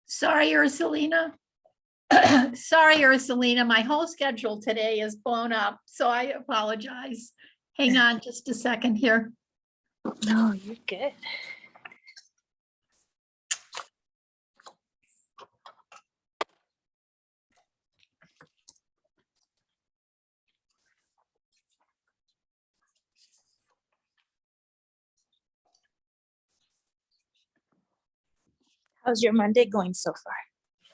Sorry, Ursulina. Sorry, Ursulina, my whole schedule today is blown up, so I apologize. Hang on just a second here. No, you're good. How's your Monday going so far?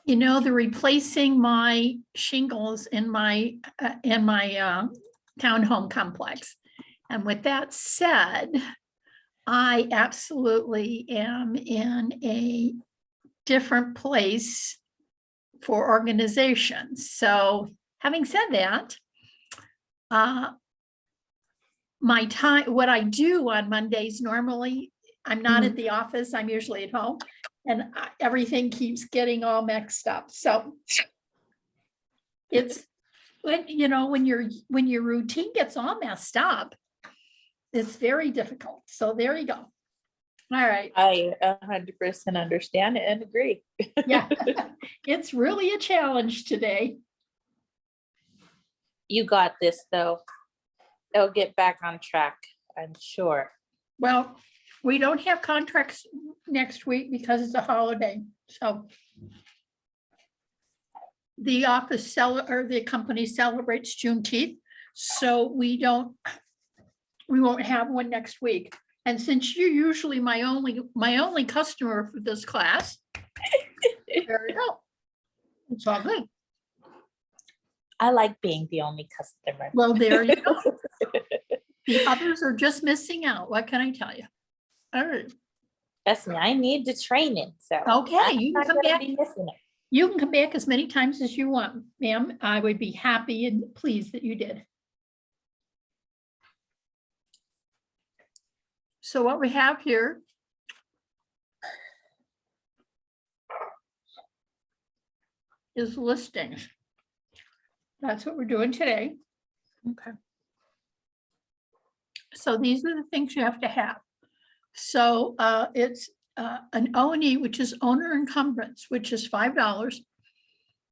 You know, they're replacing my shingles in my townhome complex. And with that said, I absolutely am in a different place for organization. So having said that, my time, what I do on Mondays, normally, I'm not at the office, I'm usually at home, and everything keeps getting all mixed up. So it's, when, you know, when your routine gets all messed up, it's very difficult. So there you go. All right. I 100% understand it and agree. Yeah, it's really a challenge today. You got this though. It'll get back on track, I'm sure. Well, we don't have contracts next week because it's a holiday, so. The office or the company celebrates Juneteenth, so we won't have one next week. And since you're usually my only customer for this class, there you go. It's all good. I like being the only customer. Well, there you go. The others are just missing out. What can I tell you? All right. Trust me, I need the training. So Okay, I'm you can not come gonna back. be missing it. You can come back as many times as you want, ma'am. I would be happy and pleased that you did. So what we have here is listings. That's what we're doing today. Okay. So these are the things you have to have. So it's an O&E, which is owner encumbrance, which is $5.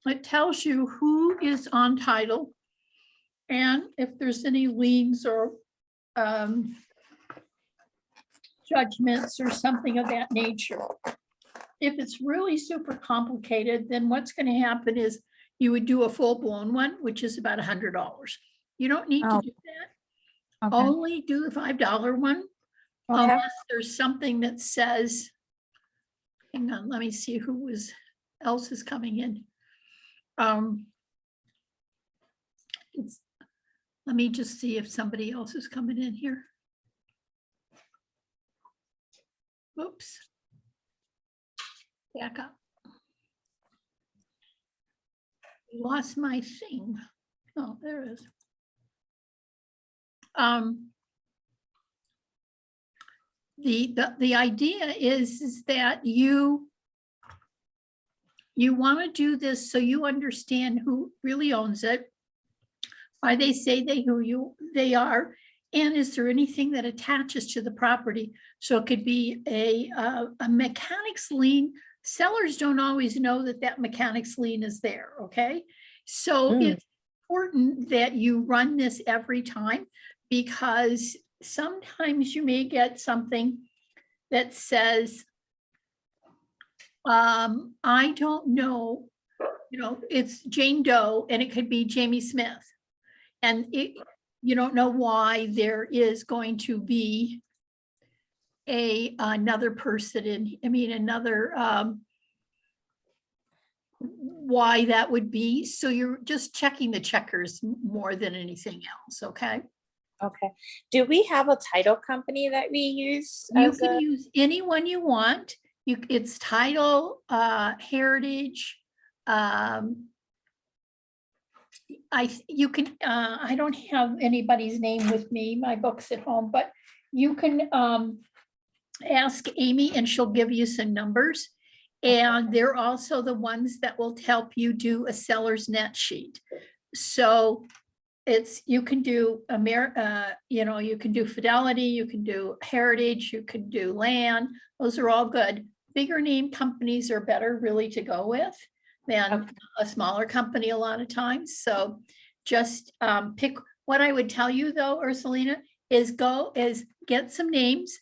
It tells you who is on title and if there's any liens or judgments or something of that nature. If it's really super complicated, then what's going to happen is you would do a full-blown one, which is about $100. You don't need to do that. Okay. Only do the $5 one. Okay. Unless there's something that says, hang on, let me see who else is coming in. Let me just see if somebody else is coming in here. Whoops. Back up. Lost my thing. Oh, there it is. The idea is that you want to do this so you understand who really owns it, why they say they are, and is there anything that attaches to the property? So it could be a mechanic's lien. Sellers don't always know that mechanic's lien is there, okay? So it's important that you run this every time, because sometimes you may get something that says, I don't know, it's Jane Doe and it could be Jamie Smith. And you don't know why there is going to be another person why that would be. So you're just checking the checkers more than anything else, okay? Okay. Do we have a title company that we use? You can use any one you want. It's Title, Heritage. I don't have anybody's name with me, my book's at home, but you can ask Amy and she'll give you some numbers. And they're also the ones that will help you do a seller's net sheet. So it's, you can do you can do Fidelity, you can do Heritage, you can do Land. Those are all good. Bigger name companies are better really to go with than Okay. a smaller company a lot of times. So just pick, what I would tell you though, Ursulina, is get some names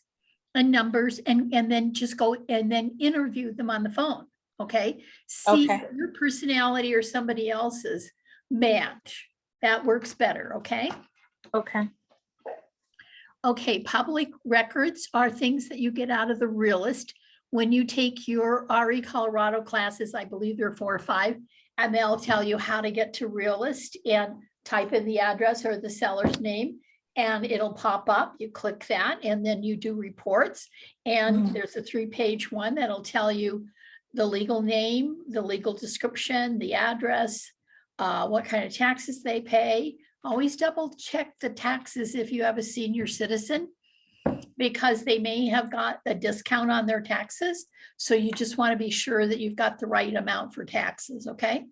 and numbers and then just go and then interview them on the phone. Okay. See Okay. if your personality or somebody else's match. That works better. Okay. Okay. Okay. Public records are things that you get out of the realist when you take your RE Colorado classes. I believe there are 4 or 5, and they'll tell you how to get to realist and type in the address or the seller's name, and it'll pop up. You click that, and then you do reports. And there's a 3-page one that'll tell you the legal name, the legal description, the address, what kind of taxes they pay. Always double check the taxes if you have a senior citizen, because they may have got a discount on their taxes. So you just want to be sure that you've got the right amount for taxes. Okay.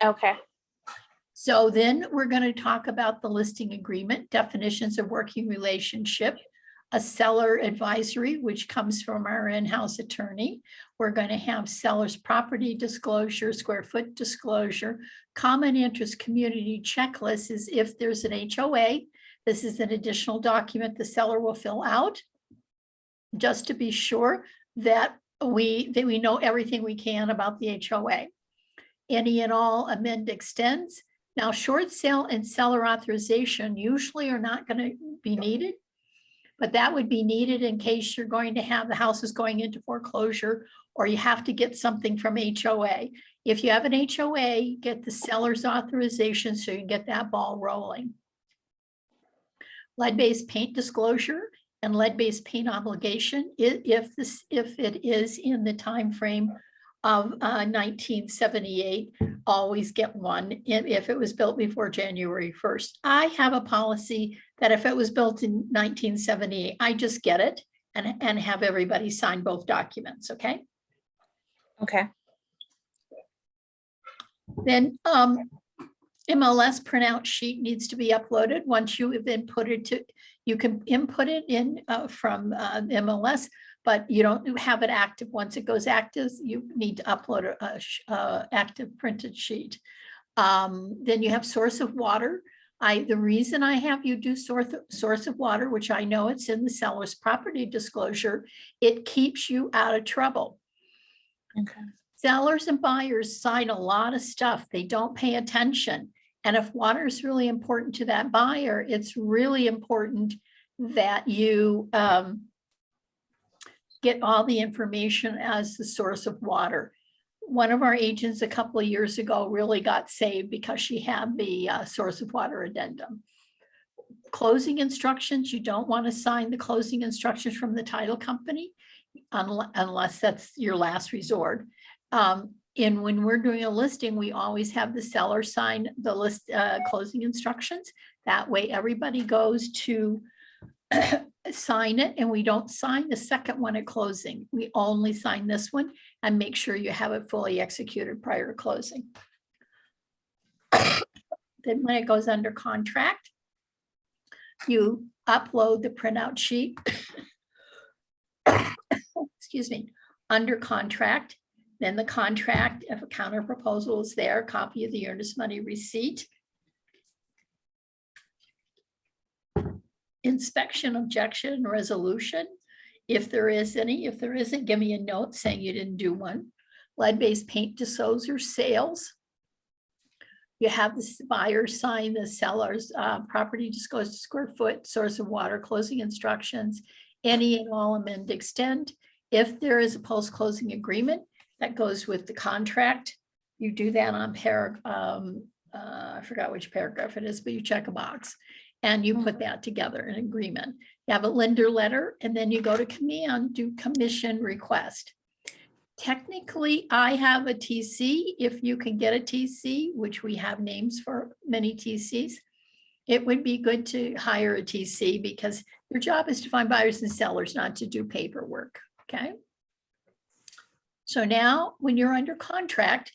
Okay. So then we're going to talk about the listing agreement, definitions of working relationship, a seller advisory, which comes from our in-house attorney. We're going to have seller's property disclosure, square foot disclosure, common interest community checklist is if there's an HOA. This is an additional document the seller will fill out just to be sure that we know everything we can about the HOA. Any and all amend extends. Now, short sale and seller authorization usually are not going to be needed, but that would be needed in case you're going to have the house is going into foreclosure or you have to get something from HOA. If you have an HOA, get the seller's authorization so you can get that ball rolling. Lead-based paint disclosure and lead-based paint obligation, if it is in the time frame of 1978, always get one if it was built before January 1st. I have a policy that if it was built in 1978, I just get it and have everybody sign both documents. Okay. Okay. Then MLS printout sheet needs to be uploaded. Once you have inputted to, you can input it in from MLS, but you don't have it active. Once it goes active, you need to upload a active printed sheet. Then you have source of water. The reason I have you do source of water, which I know it's in the seller's property disclosure, it keeps you out of trouble. Okay. Sellers and buyers sign a lot of stuff. They don't pay attention. And if water is really important to that buyer, it's really important that you get all the information as the source of water. One of our agents a couple of years ago really got saved because she had the source of water addendum. Closing instructions, you don't want to sign the closing instructions from the title company unless that's your last resort. And when we're doing a listing, we always have the seller sign the list closing instructions. That way everybody goes to sign it, and we don't sign the second one at closing. We only sign this one and make sure you have it fully executed prior to closing. Then when it goes under contract, you upload the printout sheet. Excuse me, under contract. Then the contract, if a counter proposal is there, copy of the earnest money receipt. Inspection, objection, resolution. If there is any, if there isn't, give me a note saying you didn't do one. Lead-based paint disclosure sales. You have the buyer sign the seller's property disclosure, square foot, source of water, closing instructions, any and all amend extend. If there is a post-closing agreement that goes with the contract, you do that on I forgot which paragraph it is, but you check a box and you put that together in agreement. You have a lender letter, and then you go to command, do commission request. Technically, I have a TC. If you can get a TC, which we have names for many TCs, it would be good to hire a TC because your job is to find buyers and sellers, not to do paperwork. Okay. So now, when you're under contract,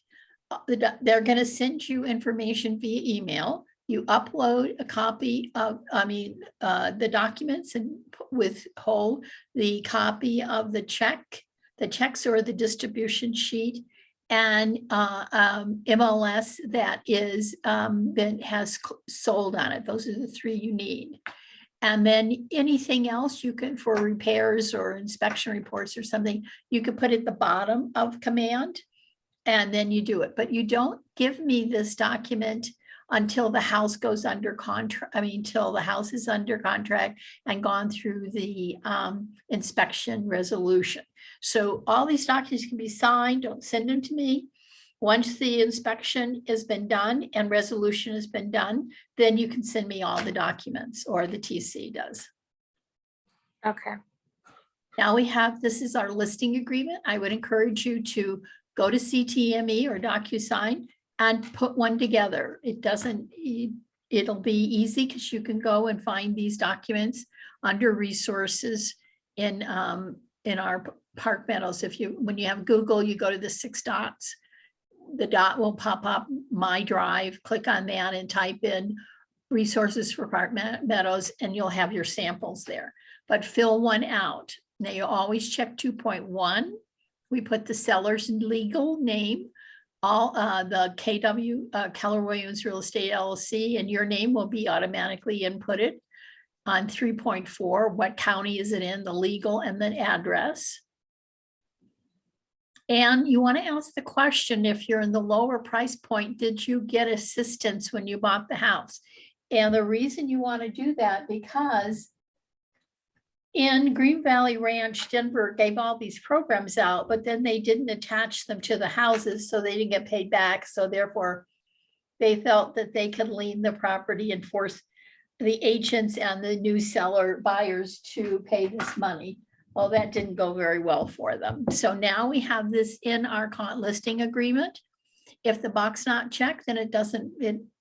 they're gonna send you information via email. You upload a copy of, the documents and withhold the copy of the checks or the distribution sheet. And MLS that is, that has sold on it. Those are the three you need. And then anything else you can, for repairs or inspection reports or something, you could put at the bottom of command. And then you do it, but you don't give me this document until the house goes under contract, until the house is under contract and gone through the inspection resolution. So all these documents can be signed, don't send them to me. Once the inspection has been done and resolution has been done, then you can send me all the documents, or the TC does. Okay. Now we have, this is our listing agreement. I would encourage you to go to CTME or DocuSign and put one together. It'll be easy because you can go and find these documents under resources in our Park Meadows. When you have Google, you go to the 6 dots. The dot will pop up, My Drive, click on that and type in resources for Park Meadows, and you'll have your samples there. But fill one out. Now you always check 2.1. We put the seller's legal name, all the KW, Keller Williams Real Estate LLC, and your name will be automatically inputted. On 3.4, what county is it in, the legal, and then address. And you want to ask the question, if you're in the lower price point, did you get assistance when you bought the house? And the reason you want to do that, because in Green Valley Ranch, Denver gave all these programs out, but then they didn't attach them to the houses, so they didn't get paid back. So therefore, they felt that they could lien the property and force the agents and the new seller buyers to pay this money. Well, that didn't go very well for them. So now we have this in our listing agreement. If the box not checked, then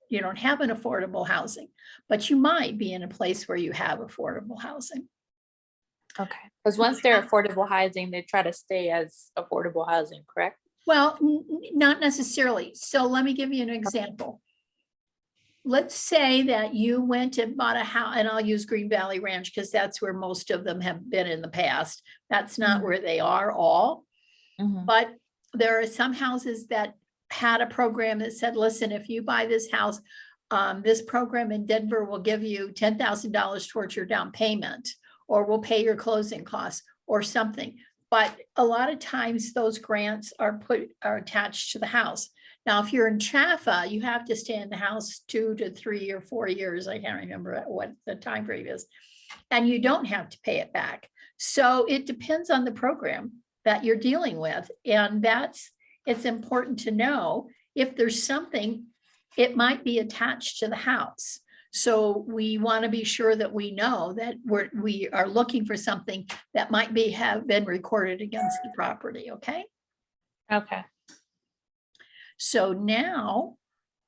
you don't have an affordable housing, but you might be in a place where you have affordable housing. Okay. Because once they're affordable housing, they try to stay as affordable housing, correct? Well, not necessarily. So let me give you an example. Let's say that you went and bought a house, and I'll use Green Valley Ranch because that's where most of them have been in the past. That's not where they are all. But there are some houses that had a program that said, listen, if you buy this house, this program in Denver will give you $10,000 towards your down payment, or we'll pay your closing costs or something. But a lot of times those grants are attached to the house. Now, if you're in Chaffa, you have to stay in the house 2 to 3 or 4 years. I can't remember what the time frame is. And you don't have to pay it back. So it depends on the program that you're dealing with. And it's important to know if there's something, it might be attached to the house. So we want to be sure that we know that we are looking for something that might have been recorded against the property. Okay. Okay. So now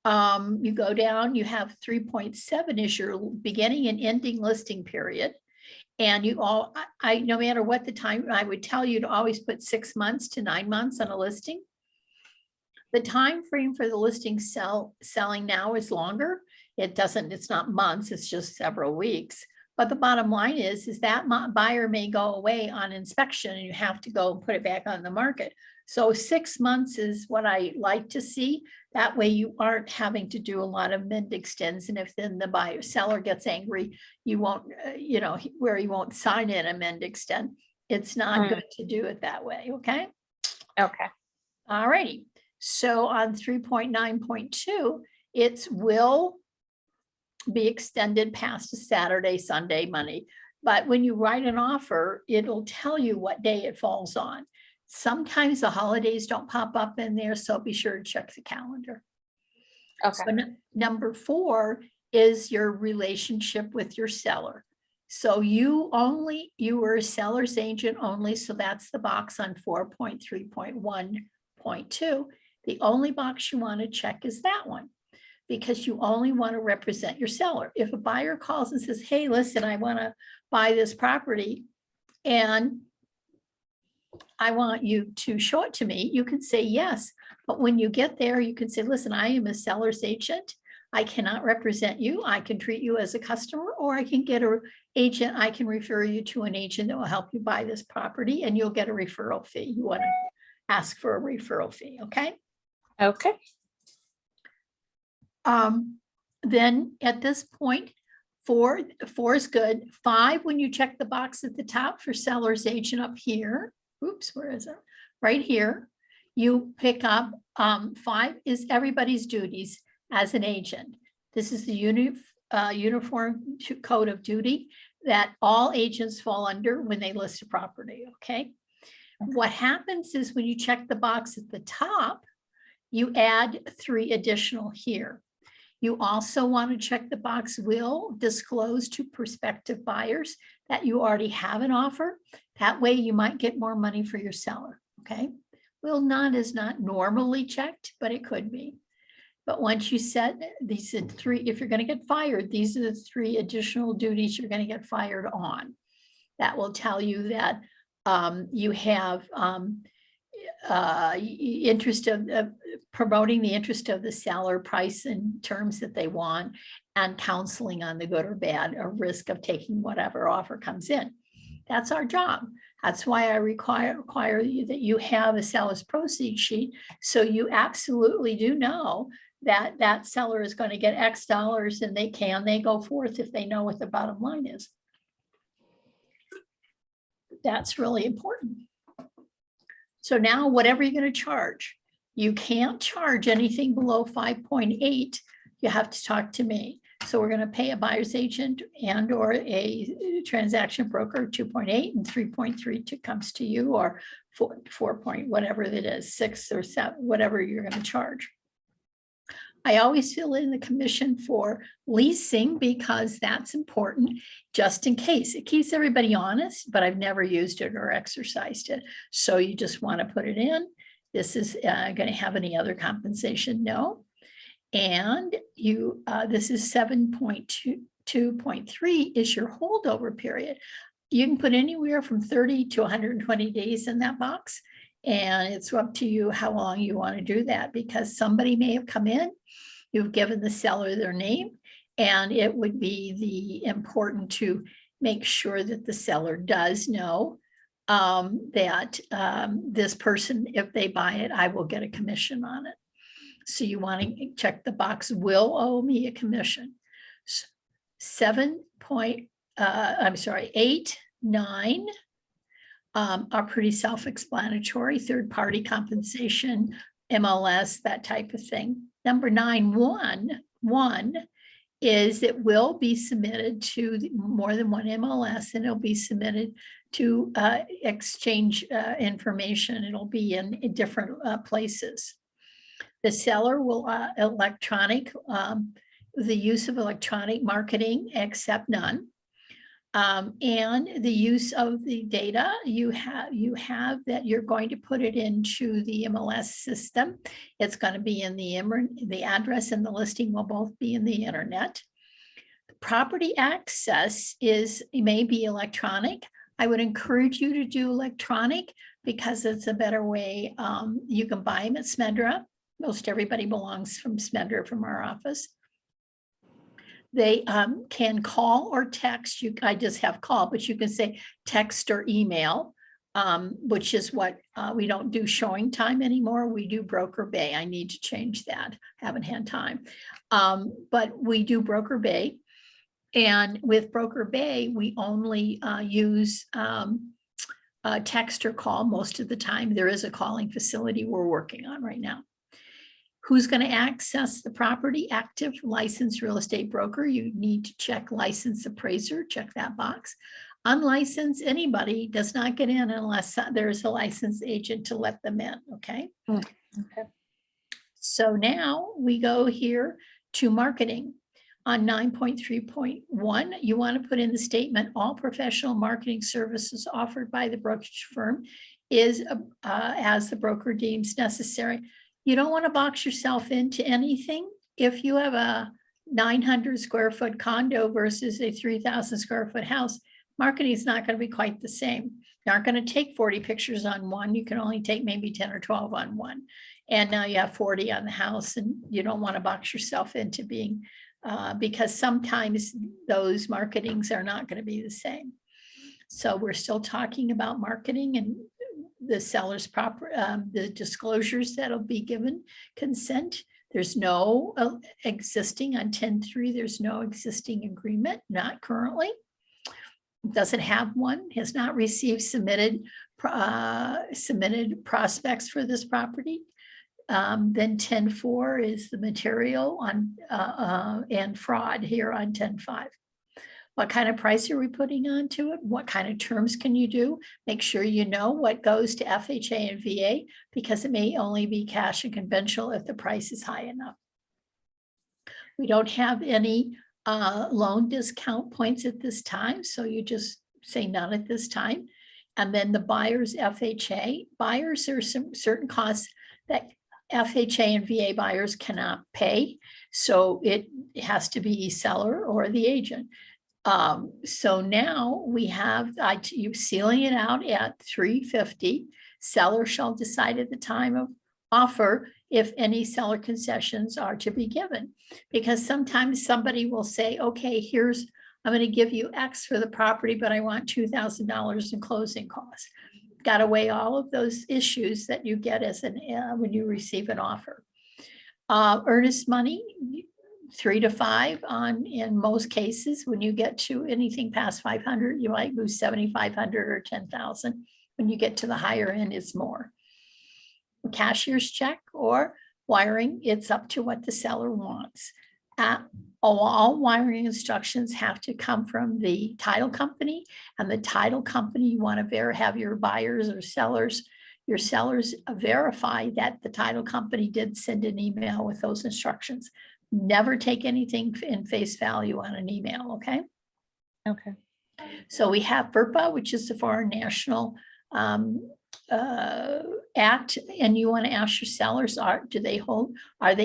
you go down, you have 3.7 is your beginning and ending listing period. And no matter what the time, I would tell you to always put 6 months to 9 months on a listing. The time frame for the listing selling now is longer. It's not months, it's just several weeks. But the bottom line is that buyer may go away on inspection and you have to go and put it back on the market. So 6 months is what I like to see. That way you aren't having to do a lot of mend extends. And if then the seller gets angry, you won't, where you won't sign in a mend extend. It's not good to do it that way. Okay. Okay. All righty. So on 3.9.2, it will be extended past a Saturday, Sunday, Monday. But when you write an offer, it'll tell you what day it falls on. Sometimes the holidays don't pop up in there, so be sure to check the calendar. Okay. So number 4 is your relationship with your seller. So you were a seller's agent only, so that's the box on 4.3.1.2. The only box you want to check is that one, because you only want to represent your seller. If a buyer calls and says, hey, listen, I want to buy this property and I want you to show it to me, you can say yes. But when you get there, you can say, listen, I am a seller's agent. I cannot represent you. I can treat you as a customer, or I can get an agent. I can refer you to an agent that will help you buy this property, and you'll get a referral fee. You want to ask for a referral fee, okay? Okay. Then at this point, four is good. 5, when you check the box at the top for seller's agent up here, oops, where is it? Right here, you pick up, 5 is everybody's duties as an agent. This is the uniform code of duty that all agents fall under when they list a property, okay? What happens is when you check the box at the top, you add 3 additional here. You also want to check the box, will disclose to prospective buyers that you already have an offer. That way you might get more money for your seller, okay? Will not is not normally checked, but it could be. But once you set these 3, if you're going to get fired, these are the 3 additional duties you're going to get fired on. That will tell you that you have interest of promoting the interest of the seller, price and terms that they want, and counseling on the good or bad or risk of taking whatever offer comes in. That's our job. That's why I require you that you have a seller's proceed sheet, so you absolutely do know that that seller is going to get X dollars, and they go forth if they know what the bottom line is. That's really important. So now whatever you're going to charge, you can't charge anything below 5.8. You have to talk to me. So we're going to pay a buyer's agent and or a transaction broker 2.8, and 3.3 comes to you, or 4 point whatever it is, 6 or 7, whatever you're going to charge. I always fill in the commission for leasing because that's important, just in case. It keeps everybody honest, but I've never used it or exercised it. So you just want to put it in. This is going to have any other compensation? No. And you, this is 7.2.3 is your holdover period. You can put anywhere from 30 to 120 days in that box. And it's up to you how long you want to do that, because somebody may have come in, you've given the seller their name, and it would be important to make sure that the seller does know that this person, if they buy it, I will get a commission on it. So you want to check the box, will owe me a commission. 8, 9 are pretty self-explanatory. Third-party compensation, MLS, that type of thing. Number 9, 1 is it will be submitted to more than one MLS, and it'll be submitted to exchange information. It'll be in different places. The seller will the use of electronic marketing, except none. And the use of the data you have that you're going to put it into the MLS system. It's going to be in the address and the listing will both be in the internet. The property access may be electronic. I would encourage you to do electronic because it's a better way. You can buy them at Smedra. Most everybody belongs from Smedra from our office. They can call or text you. I just have call, but you can say text or email, which is what we don't do showing time anymore. We do Broker Bay. I need to change that. Haven't had time. But we do Broker Bay. And with Broker Bay, we only use text or call most of the time. There is a calling facility we're working on right now. Who's going to access the property? Active licensed real estate broker. You need to check licensed appraiser, check that box. Unlicensed, anybody does not get in unless there's a licensed agent to let them in, okay? Okay. So now we go here to marketing. On 9.3.1, you want to put in the statement, all professional marketing services offered by the brokerage firm is as the broker deems necessary. You don't want to box yourself into anything. If you have a 900 square foot condo versus a 3,000 square foot house, marketing is not going to be quite the same. You aren't going to take 40 pictures on one. You can only take maybe 10 or 12 on one. And now you have 40 on the house, and you don't want to box yourself into being, because sometimes those marketings are not going to be the same. So we're still talking about marketing and the seller's proper, the disclosures that'll be given consent. There's no existing on 10.3, there's no existing agreement, not currently. Doesn't have one, has not received submitted prospects for this property. Then 10.4 is the material on and fraud here on 10.5. What kind of price are we putting onto it? What kind of terms can you do? Make sure you know what goes to FHA and VA, because it may only be cash and conventional if the price is high enough. We don't have any loan discount points at this time, so you just say none at this time. And then the buyer's FHA. Buyers, there are some certain costs that FHA and VA buyers cannot pay, so it has to be seller or the agent. So now we have you sealing it out at $350. Seller shall decide at the time of offer if any seller concessions are to be given, because sometimes somebody will say, okay, I'm going to give you X for the property, but I want $2,000 in closing costs. Got to weigh all of those issues that you get as when you receive an offer. Earnest money, 3 to 5 on, in most cases. When you get to anything past 500, you might lose 7,500 or 10,000. When you get to the higher end, it's more. A cashier's check or wiring, it's up to what the seller wants. All wiring instructions have to come from the title company, and the title company, you want to have your buyers or sellers, your sellers verify that the title company did send an email with those instructions. Never take anything in face value on an email, okay? Okay. So we have FERPA, which is the Foreign National Act, and you want to ask your sellers, are they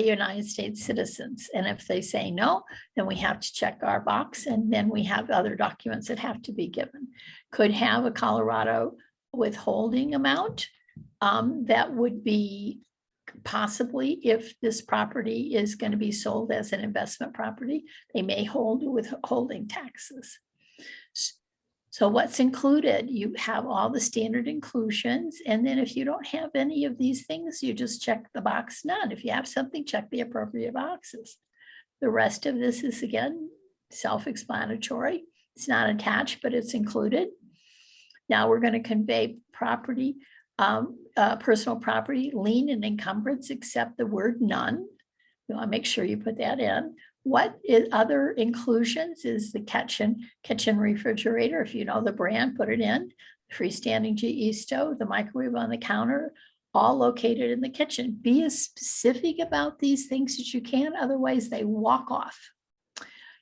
United States citizens? And if they say no, then we have to check our box, and then we have other documents that have to be given. Could have a Colorado withholding amount. That would be possibly, if this property is going to be sold as an investment property, they may hold withholding taxes. So what's included? You have all the standard inclusions. And then if you don't have any of these things, you just check the box none. If you have something, check the appropriate boxes. The rest of this is, again, self-explanatory. It's not attached, but it's included. Now we're going to convey property, personal property, lien and encumbrance, except the word none. You want to make sure you put that in. What is other inclusions is the kitchen refrigerator. If you know the brand, put it in. Freestanding GE stove, the microwave on the counter, all located in the kitchen. Be as specific about these things as you can, otherwise they walk off.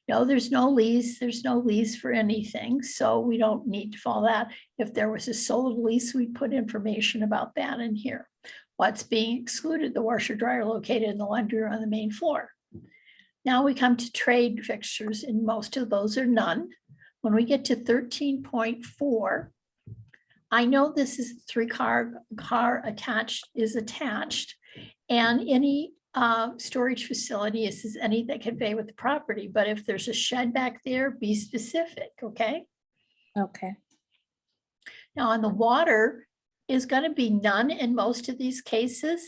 No, there's no lease. There's no lease for anything, so we don't need to follow that. If there was a sold lease, we'd put information about that in here. What's being excluded? The washer dryer located in the laundry room on the main floor. Now we come to trade fixtures, and most of those are none. When we get to 13.4, I know this is 3-car attached, and any storage facility is any that convey with the property. But if there's a shed back there, be specific, okay? Okay. Now on the water is going to be none in most of these cases.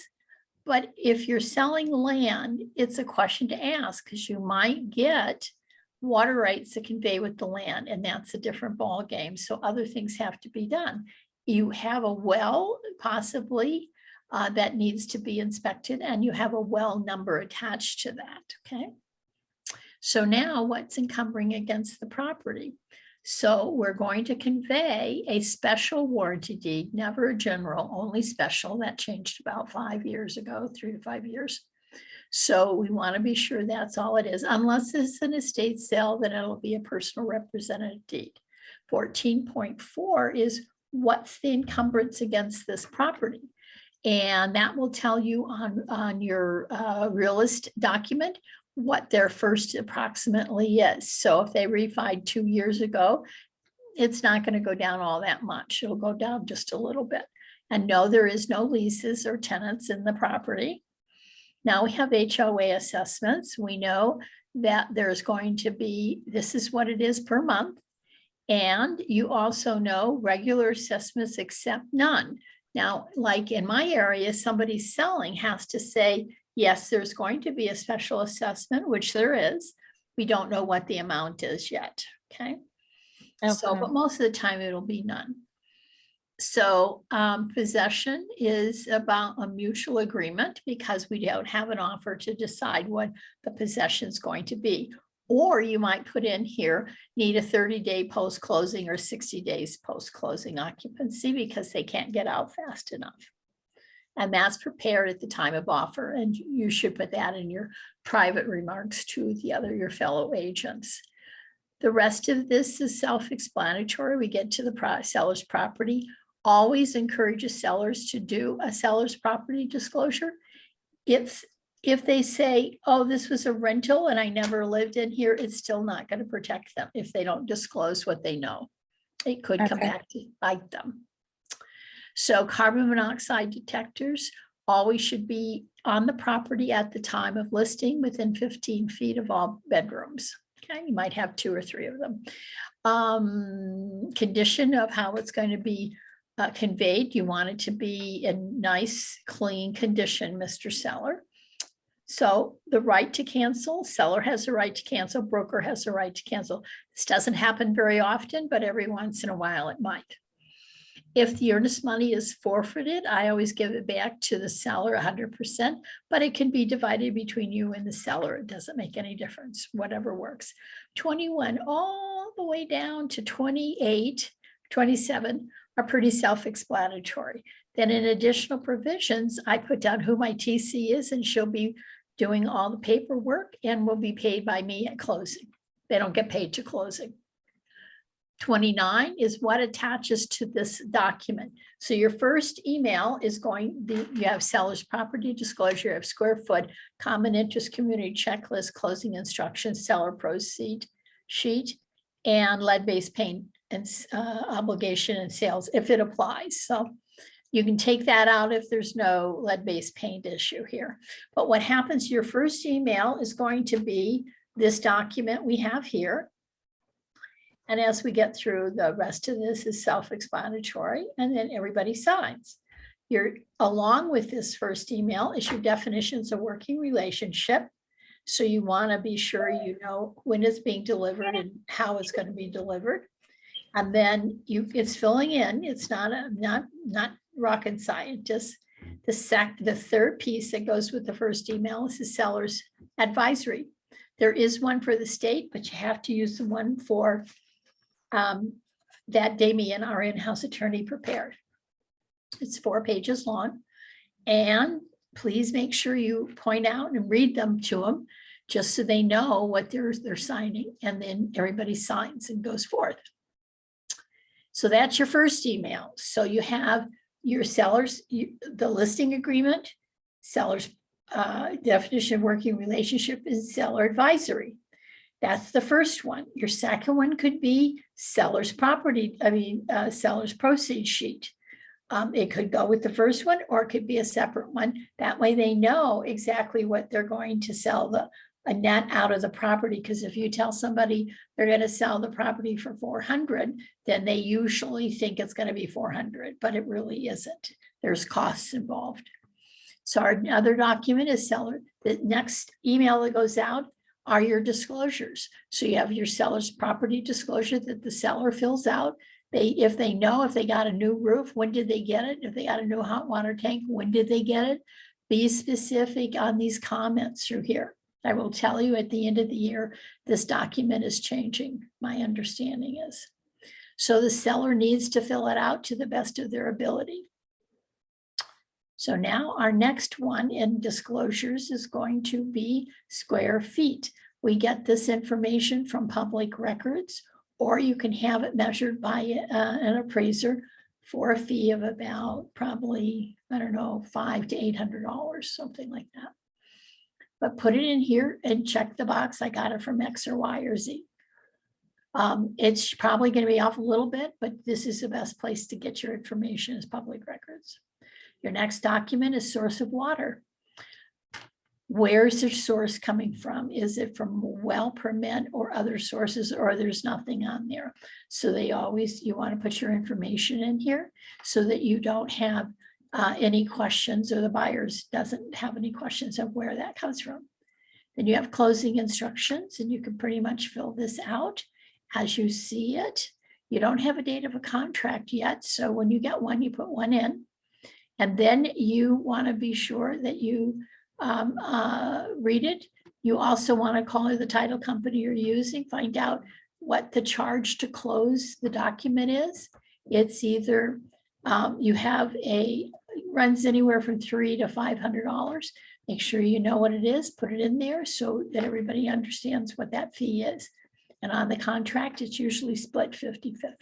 But if you're selling land, it's a question to ask, because you might get water rights that convey with the land, and that's a different ball game. So other things have to be done. You have a well, possibly, that needs to be inspected, and you have a well number attached to that, okay? So now what's encumbering against the property? So we're going to convey a special warranty deed, never a general, only special. That changed about 5 years ago, 3 to 5 years. So we want to be sure that's all it is. Unless it's an estate sale, then it'll be a personal representative deed. 14.4 is what's the encumbrance against this property. And that will tell you on your realist document what their first approximately is. So if they refied 2 years ago, it's not going to go down all that much. It'll go down just a little bit. And no, there is no leases or tenants in the property. Now we have HOA assessments. We know that there's going to be, this is what it is per month. And you also know regular assessments except none. Now, like in my area, somebody selling has to say, yes, there's going to be a special assessment, which there is. We don't know what the amount is yet, okay? So, Okay. but most of the time it'll be none. So possession is about a mutual agreement because we don't have an offer to decide what the possession is going to be. Or you might put in here, need a 30-day post-closing or 60 days post-closing occupancy because they can't get out fast enough. And that's prepared at the time of offer. And you should put that in your private remarks to your fellow agents. The rest of this is self-explanatory. We get to the seller's property. Always encourages sellers to do a seller's property disclosure. If they say, oh, this was a rental and I never lived in here, it's still not going to protect them if they don't disclose what they know. It could come Okay. back to bite them. So carbon monoxide detectors always should be on the property at the time of listing within 15 feet of all bedrooms. Okay, you might have 2 or 3 of them. Condition of how it's going to be conveyed. You want it to be in nice, clean condition, Mr. Seller. So the right to cancel, seller has the right to cancel, broker has the right to cancel. This doesn't happen very often, but every once in a while it might. If the earnest money is forfeited, I always give it back to the seller 100%, but it can be divided between you and the seller. It doesn't make any difference, whatever works. 21 all the way down to 28, 27 are pretty self-explanatory. Then in additional provisions, I put down who my TC is and she'll be doing all the paperwork and will be paid by me at closing. They don't get paid to closing. 29 is what attaches to this document. So your first email is you have seller's property disclosure of square foot, common interest community checklist, closing instructions, seller proceed sheet, and lead-based paint and obligation and sales if it applies. So you can take that out if there's no lead-based paint issue here. But what happens, your first email is going to be this document we have here. And as we get through, the rest of this is self-explanatory, and then everybody signs. Along with this first email is your definitions of working relationship. So you want to be sure you know when it's being delivered and how it's going to be delivered. And then it's filling in. It's not rocket science. The third piece that goes with the first email is the seller's advisory. There is one for the state, but you have to use the one for that Damien, our in-house attorney, prepared. It's 4 pages long. And please make sure you point out and read them to them just so they know what they're signing. And then everybody signs and goes forth. So that's your first email. So you have your sellers, the listing agreement, seller's definition of working relationship is seller advisory. That's the first one. Your second one could be seller's seller's proceeds sheet. It could go with the first one, or it could be a separate one. That way they know exactly what they're going to sell a net out of the property. Because if you tell somebody they're going to sell the property for 400, then they usually think it's going to be 400, but it really isn't. There's costs involved. So our other document is seller. The next email that goes out are your disclosures. So you have your seller's property disclosure that the seller fills out. If they got a new roof, when did they get it? If they got a new hot water tank, when did they get it? Be specific on these comments through here. I will tell you at the end of the year, this document is changing, my understanding is. So the seller needs to fill it out to the best of their ability. So now our next one in disclosures is going to be square feet. We get this information from public records, or you can have it measured by an appraiser for a fee of about probably, I don't know, $500 to $800, something like that. But put it in here and check the box. I got it from X or Y or Z. It's probably going to be off a little bit, but this is the best place to get your information is public records. Your next document is source of water. Where is the source coming from? Is it from a well permit or other sources, or there's nothing on there? So you want to put your information in here so that you don't have any questions, or the buyers doesn't have any questions of where that comes from. Then you have closing instructions, and you can pretty much fill this out as you see it. You don't have a date of a contract yet, so when you get one, you put one in. And then you want to be sure that you read it. You also want to call the title company you're using, find out what the charge to close the document is. It's either runs anywhere from $300 to $500. Make sure you know what it is, put it in there so that everybody understands what that fee is. And on the contract, it's usually split 50-50.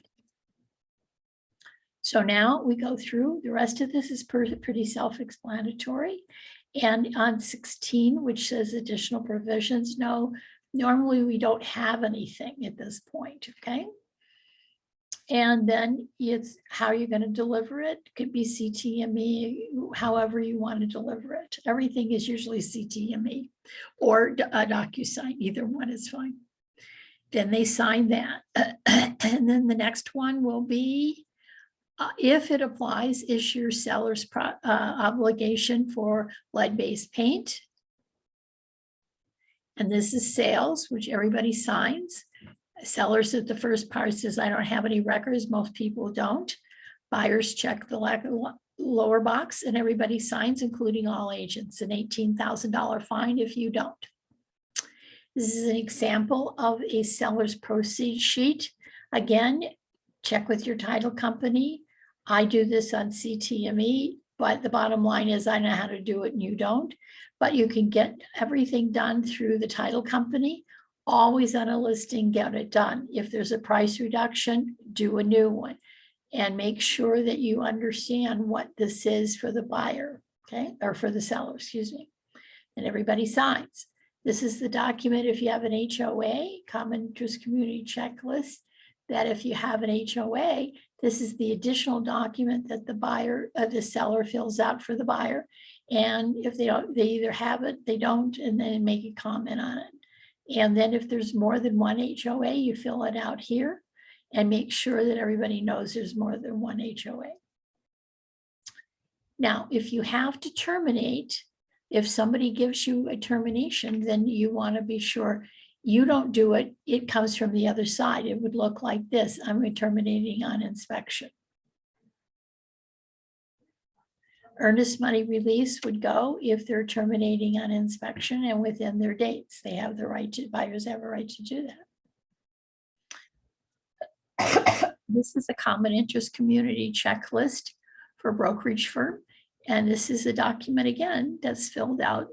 So now we go through, the rest of this is pretty self-explanatory. And on 16, which says additional provisions, no, normally we don't have anything at this point, okay? And then it's how you're going to deliver it. Could be CTME, however you want to deliver it. Everything is usually CTME or a DocuSign, either one is fine. Then they sign that. And then the next one will be, if it applies, is your seller's obligation for lead-based paint. And this is sales, which everybody signs. Sellers at the first part says, I don't have any records. Most people don't. Buyers check the lower box and everybody signs, including all agents, an $18,000 fine if you don't. This is an example of a seller's proceeds sheet. Again, check with your title company. I do this on CTME, but the bottom line is I know how to do it and you don't. But you can get everything done through the title company. Always on a listing, get it done. If there's a price reduction, do a new one. And make sure that you understand what this is for the buyer, okay? Or for the seller, excuse me. And everybody signs. This is the document if you have an HOA, Common Interest Community Checklist, that if you have an HOA, this is the additional document that the seller fills out for the buyer. And if they don't, they either have it, they don't, and then make a comment on it. And then if there's more than one HOA, you fill it out here and make sure that everybody knows there's more than one HOA. Now, if you have to terminate, if somebody gives you a termination, then you want to be sure you don't do it. It comes from the other side. It would look like this. I'm terminating on inspection. Earnest money release would go if they're terminating on inspection and within their dates. They have the right to, buyers have a right to do that. This is a common interest community checklist for brokerage firm. And this is a document again that's filled out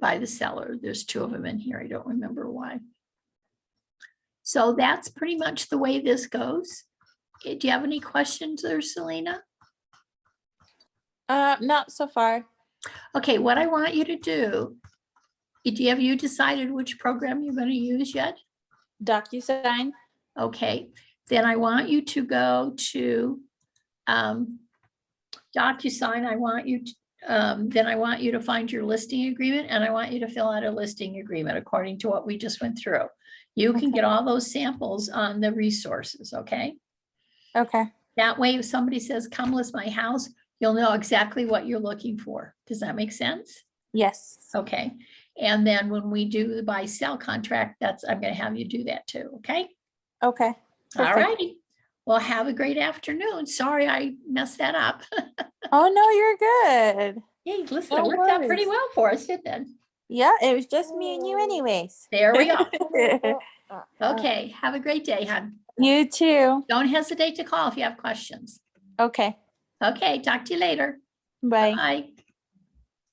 by the seller. There's two of them in here. I don't remember why. So that's pretty much the way this goes. Do you have any questions there, Selena? Not so far. Okay, what I want you to do, have you decided which program you're going to use yet? DocuSign. Okay, then I want you to go to DocuSign. I want you to, then I want you to find your listing agreement, and I want you to fill out a listing agreement according to what we just went through. You can get all those samples on the resources, okay? Okay. That way, if somebody says, come list my house, you'll know exactly what you're looking for. Does that make sense? Yes. Okay. And then when we do the buy sell contract, I'm going to have you do that too. Okay. Okay. All righty. Well, have a great afternoon. Sorry, I messed that up. Oh, no, you're good. Hey, listen, No it worked out worries. pretty well for us, didn't it? Yeah, it was just me and you anyways. There we go. Okay. Have a great day, hon. You too. Don't hesitate to call if you have questions. Okay. Okay. Talk to you later. Bye. Bye.